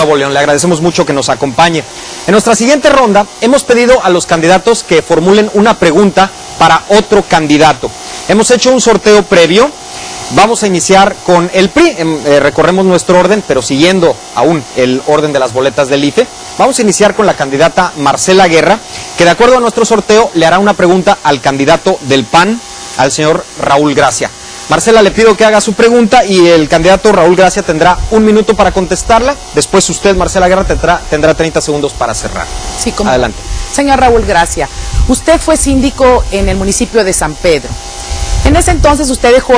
Nuevo León. Le agradecemos mucho que nos acompañe. En nuestra siguiente ronda hemos pedido a los candidatos que formulen una pregunta para otro candidato. Hemos hecho un sorteo previo. Vamos a iniciar con el PRI. Recorremos nuestro orden, pero siguiendo aún el orden de las boletas del IFE. Vamos a iniciar con la candidata Marcela Guerra, que de acuerdo a nuestro sorteo le hará una pregunta al candidato del PAN, al señor Raúl Gracia. Marcela, le pido que haga su pregunta y el candidato Raúl Gracia tendrá 1 minuto para contestarla. Después usted, Marcela Guerra, tendrá 30 segundos para cerrar. Sí, como adelante. Señor Raúl Gracia, usted fue síndico en el municipio de San Pedro. En ese entonces usted dejó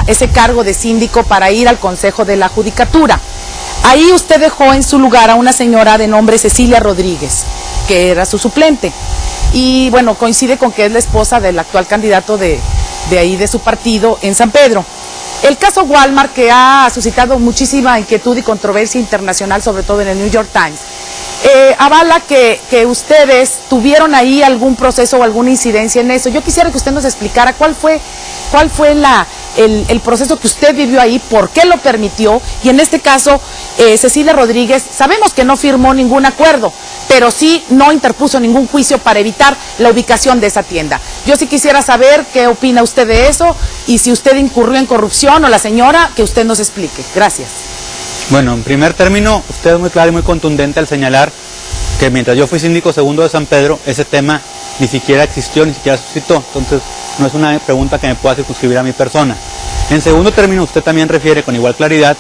ese cargo de síndico para ir al Consejo de la Judicatura. Ahí usted dejó en su lugar a una señora de nombre Cecilia Rodríguez, que era su suplente. Y bueno, coincide con que es la esposa del actual candidato de ahí de su partido en San Pedro. El caso Walmart, que ha suscitado muchísima inquietud y controversia internacional, sobre todo en el New York Times, avala que ustedes tuvieron ahí algún proceso o alguna incidencia en eso. Yo quisiera que usted nos explicara cuál fue el proceso que usted vivió ahí, por qué lo permitió, y en este caso Cecilia Rodríguez, sabemos que no firmó ningún acuerdo, pero sí no interpuso ningún juicio para evitar la ubicación de esa tienda. Yo sí quisiera saber qué opina usted de eso, y si usted incurrió en corrupción o la señora, que usted nos explique. Gracias. Bueno, en primer término, usted es muy claro y muy contundente al señalar que mientras yo fui síndico segundo de San Pedro, ese tema ni siquiera existió, ni siquiera suscitó. Entonces, no es una pregunta que me pueda circunscribir a mi persona. En segundo término, usted también refiere con igual claridad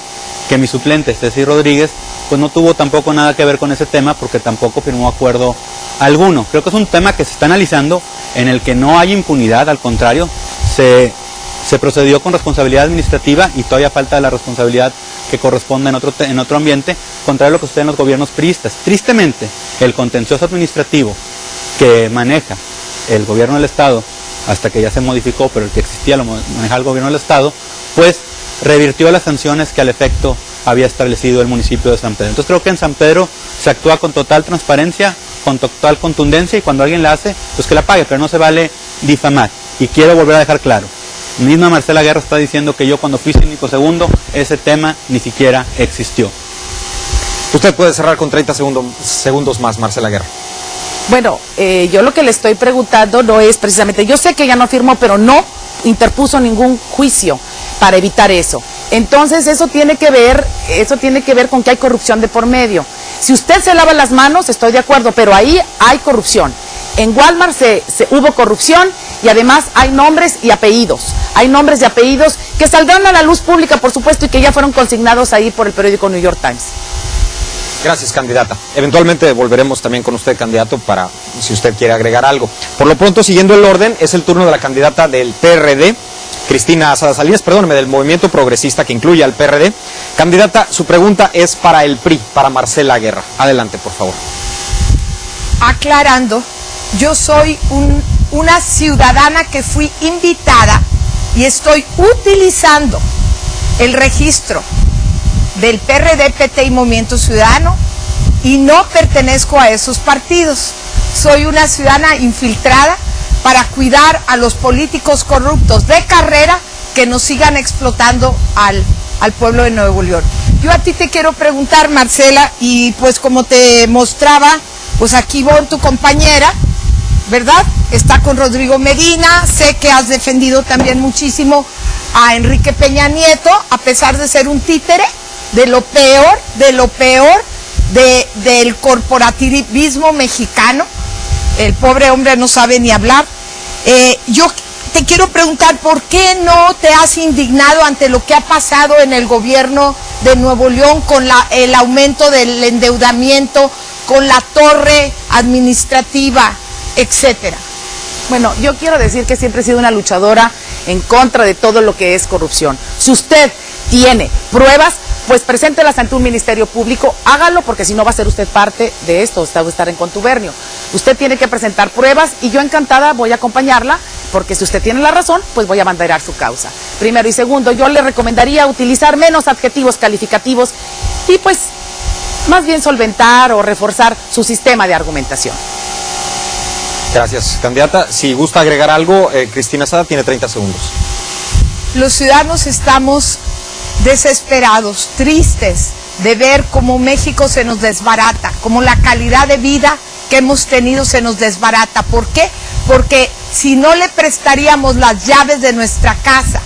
que mi suplente, Ceci Rodríguez, pues no tuvo tampoco nada que ver con ese tema porque tampoco firmó acuerdo alguno. Creo que es un tema que se está analizando en el que no hay impunidad, al contrario, se procedió con responsabilidad administrativa y todavía falta la responsabilidad que corresponde en otro ambiente, contrario a lo que sucede en los gobiernos priistas. Tristemente, el contencioso administrativo que maneja el gobierno del Estado, hasta que ya se modificó, pero el que existía lo manejaba el gobierno del Estado, pues revirtió las sanciones que al efecto había establecido el municipio de San Pedro. Entonces creo que en San Pedro se actúa con total transparencia, con total contundencia, y cuando alguien la hace, pues que la pague, pero no se vale difamar. Y quiero volver a dejar claro, misma Marcela Guerra está diciendo que yo cuando fui síndico segundo, ese tema ni siquiera existió. Usted puede cerrar con 30 segundos más, Marcela Guerra. Bueno, yo lo que le estoy preguntando no es precisamente, yo sé que ella no firmó, pero no interpuso ningún juicio para evitar eso. Entonces eso tiene que ver con que hay corrupción de por medio. Si usted se lava las manos, estoy de acuerdo, pero ahí hay corrupción. En Walmart hubo corrupción y además hay nombres y apellidos. Hay nombres y apellidos que saldrán a la luz pública, por supuesto, y que ya fueron consignados ahí por el periódico New York Times. Gracias, candidata. Eventualmente volveremos también con usted, candidato, para si usted quiere agregar algo. Por lo pronto, siguiendo el orden, es el turno de la candidata del PRD, Cristina Asada Salinas, perdóneme, del Movimiento Progresista, que incluye al PRD. Candidata, su pregunta es para el PRI, para Marcela Guerra. Adelante, por favor. Aclarando, yo soy una ciudadana que fui invitada y estoy utilizando el registro del PRD, PT y Movimiento Ciudadano, y no pertenezco a esos partidos. Soy una ciudadana infiltrada para cuidar a los políticos corruptos de carrera que nos sigan explotando al pueblo de Nuevo León. Yo a ti te quiero preguntar, Marcela, y pues como te mostraba, pues aquí voy tu compañera, ¿verdad? Está con Rodrigo Medina, sé que has defendido también muchísimo a Enrique Peña Nieto, a pesar de ser un títere de lo peor del corporativismo mexicano. El pobre hombre no sabe ni hablar. Yo te quiero preguntar, ¿por qué no te has indignado ante lo que ha pasado en el gobierno de Nuevo León con el aumento del endeudamiento, con la torre administrativa, etcétera? Bueno, yo quiero decir que siempre he sido una luchadora en contra de todo lo que es corrupción. Si usted tiene pruebas, pues preséntelas ante un ministerio público, hágalo, porque si no va a ser usted parte de esto, usted va a estar en contubernio. Usted tiene que presentar pruebas y yo encantada voy a acompañarla, porque si usted tiene la razón, pues voy a abanderar su causa. Primero, y segundo, yo le recomendaría utilizar menos adjetivos calificativos y pues más bien solventar o reforzar su sistema de argumentación. Gracias, candidata. Si gusta agregar algo, Cristina Asada tiene 30 segundos. Los ciudadanos estamos desesperados, tristes de ver cómo México se nos desbarata, cómo la calidad de vida que hemos tenido se nos desbarata. ¿Por qué? Porque si no le prestaríamos las llaves de nuestra casa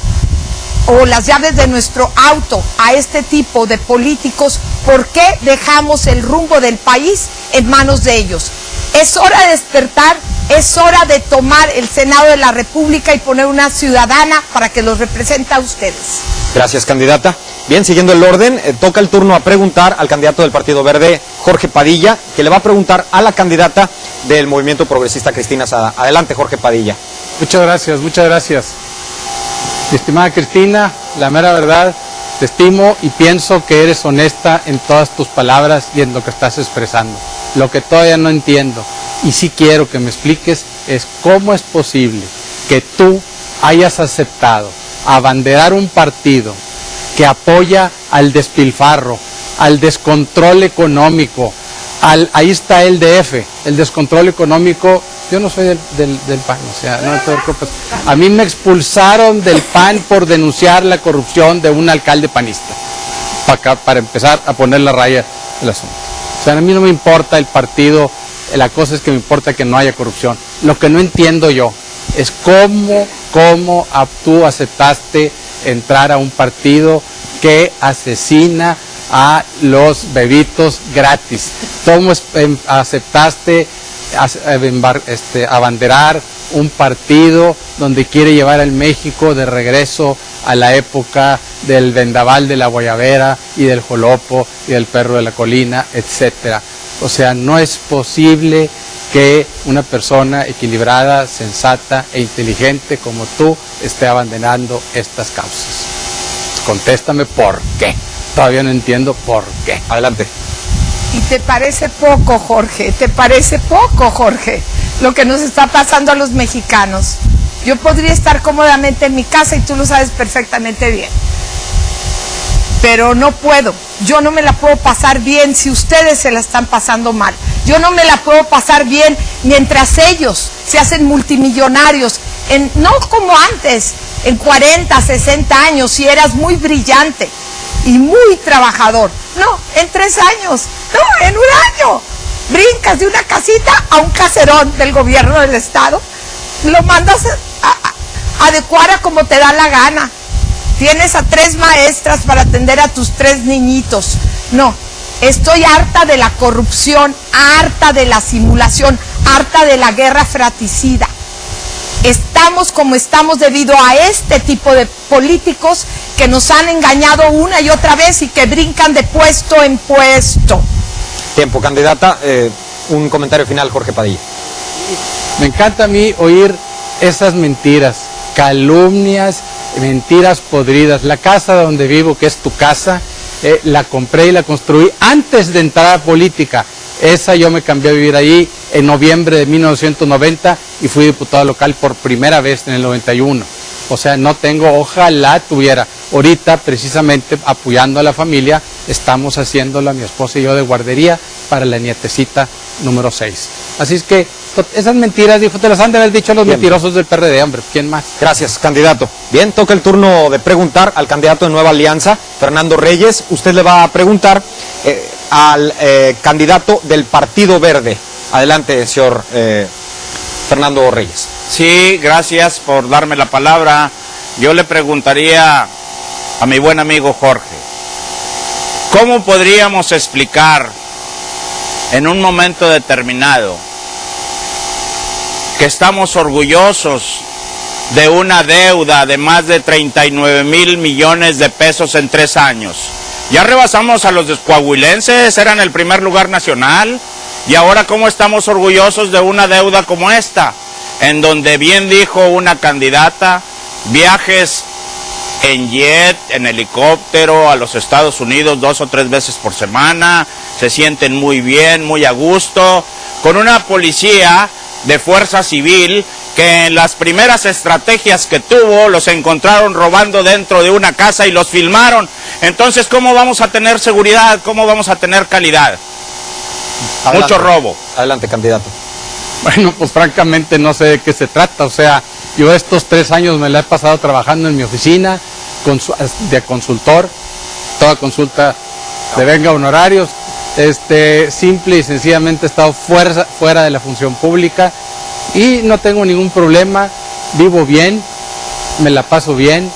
o las llaves de nuestro auto a este tipo de políticos, ¿por qué dejamos el rumbo del país en manos de ellos? Es hora de despertar, es hora de tomar el Senado de la República y poner una ciudadana para que los represente a ustedes. Gracias, candidata. Bien, siguiendo el orden, toca el turno a preguntar al candidato del Partido Verde, Jorge Padilla, que le va a preguntar a la candidata del Movimiento Progresista, Cristina Sada. Adelante, Jorge Padilla. Muchas gracias, muchas gracias. Mi estimada Cristina, la mera verdad, te estimo y pienso que eres honesta en todas tus palabras y en lo que estás expresando. Lo que todavía no entiendo, y sí quiero que me expliques, es cómo es posible que tú hayas aceptado abanderar un partido que apoya al despilfarro, al descontrol económico, ahí está el DF, el descontrol económico. Yo no soy del PAN, o sea, no te preocupes. A mí me expulsaron del PAN por denunciar la corrupción de un alcalde panista, para empezar a poner la raya del asunto. O sea, a mí no me importa el partido, la cosa es que me importa que no haya corrupción. Lo que no entiendo yo es cómo tú aceptaste entrar a un partido que asesina a los bebitos gratis. ¿Cómo aceptaste abanderar un partido donde quiere llevar al México de regreso a la época del vendaval de la guayabera y del jolopo y del perro de la colina, etcétera? O sea, no es posible que una persona equilibrada, sensata e inteligente como tú esté abandonando estas causas. Contéstame por qué. Todavía no entiendo por qué. Adelante. ¿Y te parece poco, Jorge? ¿Te parece poco, Jorge, lo que nos está pasando a los mexicanos? Yo podría estar cómodamente en mi casa y tú lo sabes perfectamente bien. Pero no puedo. Yo no me la puedo pasar bien si ustedes se la están pasando mal. Yo no me la puedo pasar bien mientras ellos se hacen multimillonarios. No como antes, en 40, 60 años, si eras muy brillante y muy trabajador. No, en 3 años. No, en 1 año. Brincas de una casita a un caserón del gobierno del estado. Lo mandas a adecuar a como te da la gana. Tienes a 3 maestras para atender a tus 3 niñitos. No, estoy harta de la corrupción, harta de la simulación, harta de la guerra fratricida. Estamos como estamos debido a este tipo de políticos que nos han engañado una y otra vez y que brincan de puesto en puesto. Tiempo, candidata. Un comentario final, Jorge Padilla. Me encanta a mí oír esas mentiras, calumnias, mentiras podridas. La casa donde vivo, que es tu casa, la compré y la construí antes de entrar a política. Esa yo me cambié a vivir allí en noviembre de 1990 y fui diputado local por primera vez en el 91. O sea, no tengo, ojalá tuviera. Ahorita, precisamente, apoyando a la familia, estamos haciéndola, mi esposa y yo, de guardería para la nietecita número 6. Así es que esas mentiras, dijo, te las han de haber dicho los mentirosos del PRD, hombre. ¿Quién más? Gracias, candidato. Bien, toca el turno de preguntar al candidato de Nueva Alianza, Fernando Reyes. Usted le va a preguntar al candidato del Partido Verde. Adelante, señor Fernando Reyes. Sí, gracias por darme la palabra. Yo le preguntaría a mi buen amigo Jorge, ¿cómo podríamos explicar en un momento determinado que estamos orgullosos de una deuda de más de 39,000 millones de pesos en 3 años? Ya rebasamos a los coahuilenses, eran el primer lugar nacional, y ahora cómo estamos orgullosos de una deuda como esta, en donde bien dijo una candidata, viajes en jet, en helicóptero a los Estados Unidos 2 o 3 veces por semana, se sienten muy bien, muy a gusto, con una policía de fuerza civil que en las primeras estrategias que tuvo los encontraron robando dentro de una casa y los filmaron. Entonces, ¿cómo vamos a tener seguridad? ¿Cómo vamos a tener calidad? Adelante. Mucho robo. Adelante, candidato. Bueno, pues francamente no sé de qué se trata. O sea, yo estos 3 años me la he pasado trabajando en mi oficina de consultor. Toda consulta devenga honorarios. Simple y sencillamente he estado fuera de la función pública y no tengo ningún problema, vivo bien, me la paso bien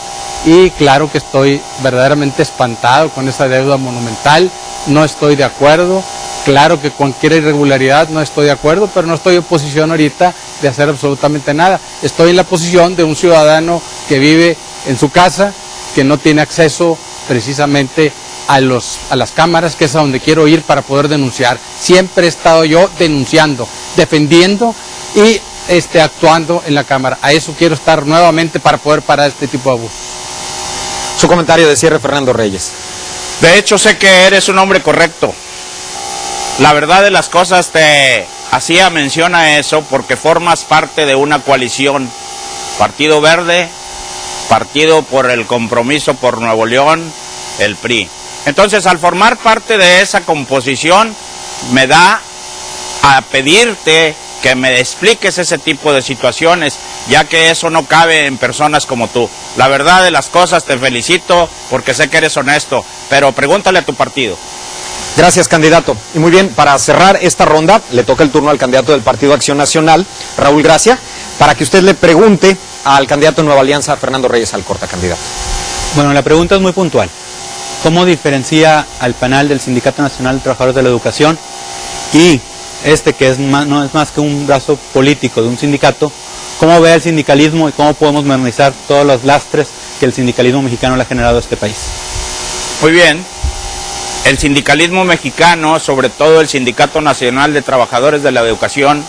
y claro que estoy verdaderamente espantado con esa deuda monumental, no estoy de acuerdo, claro que cualquier irregularidad no estoy de acuerdo, pero no estoy en posición ahorita de hacer absolutamente nada, estoy en la posición de un ciudadano que vive en su casa, que no tiene acceso precisamente a las cámaras, que es a donde quiero ir para poder denunciar. Siempre he estado yo denunciando, defendiendo y actuando en la cámara. A eso quiero estar nuevamente para poder parar este tipo de abusos. Su comentario de cierre, Fernando Reyes. De hecho, sé que eres un hombre correcto. La verdad de las cosas te hacía mención a eso porque formas parte de una coalición. Partido Verde, Partido por el Compromiso por Nuevo León, el PRI. Entonces, al formar parte de esa composición, me da a pedirte que me expliques ese tipo de situaciones, ya que eso no cabe en personas como tú. La verdad de las cosas, te felicito porque sé que eres honesto, pero pregúntale a tu partido. Gracias, candidato. Y muy bien, para cerrar esta ronda, le toca el turno al candidato del Partido Acción Nacional, Raúl Gracia, para que usted le pregunte al candidato de Nueva Alianza, Fernando Reyes Alcorta, candidato. Bueno, la pregunta es muy puntual. ¿Cómo diferencia al panel del Sindicato Nacional de Trabajadores de la Educación y que no es más que un brazo político de un sindicato? ¿Cómo ve el sindicalismo y cómo podemos modernizar todos los lastres que el sindicalismo mexicano le ha generado a este país? Muy bien. El sindicalismo mexicano, sobre todo el Sindicato Nacional de Trabajadores de la Educación,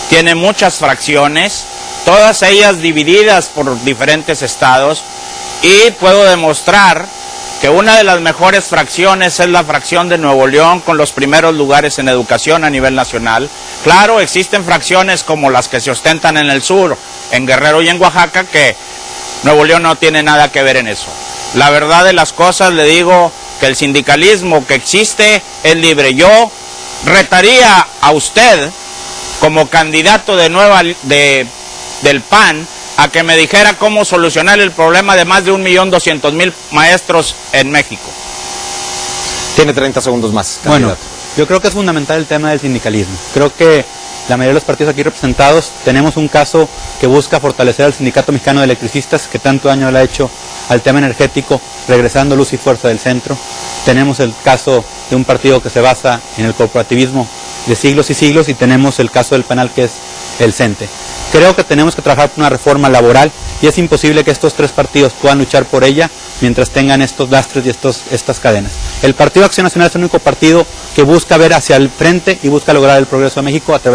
tiene muchas fracciones, todas ellas divididas por diferentes estados, y puedo demostrar que una de las mejores fracciones es la fracción de Nuevo León, con los primeros lugares en educación a nivel nacional. Claro, existen fracciones como las que se ostentan en el sur, en Guerrero y en Oaxaca, que Nuevo León no tiene nada que ver en eso. La verdad de las cosas, le digo que el sindicalismo que existe es libre. Yo retaría a usted, como candidato del PAN, a que me dijera cómo solucionar el problema de más de 1.200.000 maestros en México. Tiene 30 segundos más, candidato. Bueno, yo creo que es fundamental el tema del sindicalismo. Creo que la mayoría de los partidos aquí representados tenemos un caso que busca fortalecer al Sindicato Mexicano de Electricistas, que tanto daño le ha hecho al tema energético, regresando luz y fuerza del centro. Tenemos el caso de un partido que se basa en el corporativismo de siglos y siglos, y tenemos el caso del panel que es el CENTE. Creo que tenemos que trabajar por una reforma laboral y es imposible que estos tres partidos puedan luchar por ella mientras tengan estos lastres y estas cadenas. El Partido Acción Nacional es el único partido que busca ver hacia el frente y busca lograr el progreso de México a través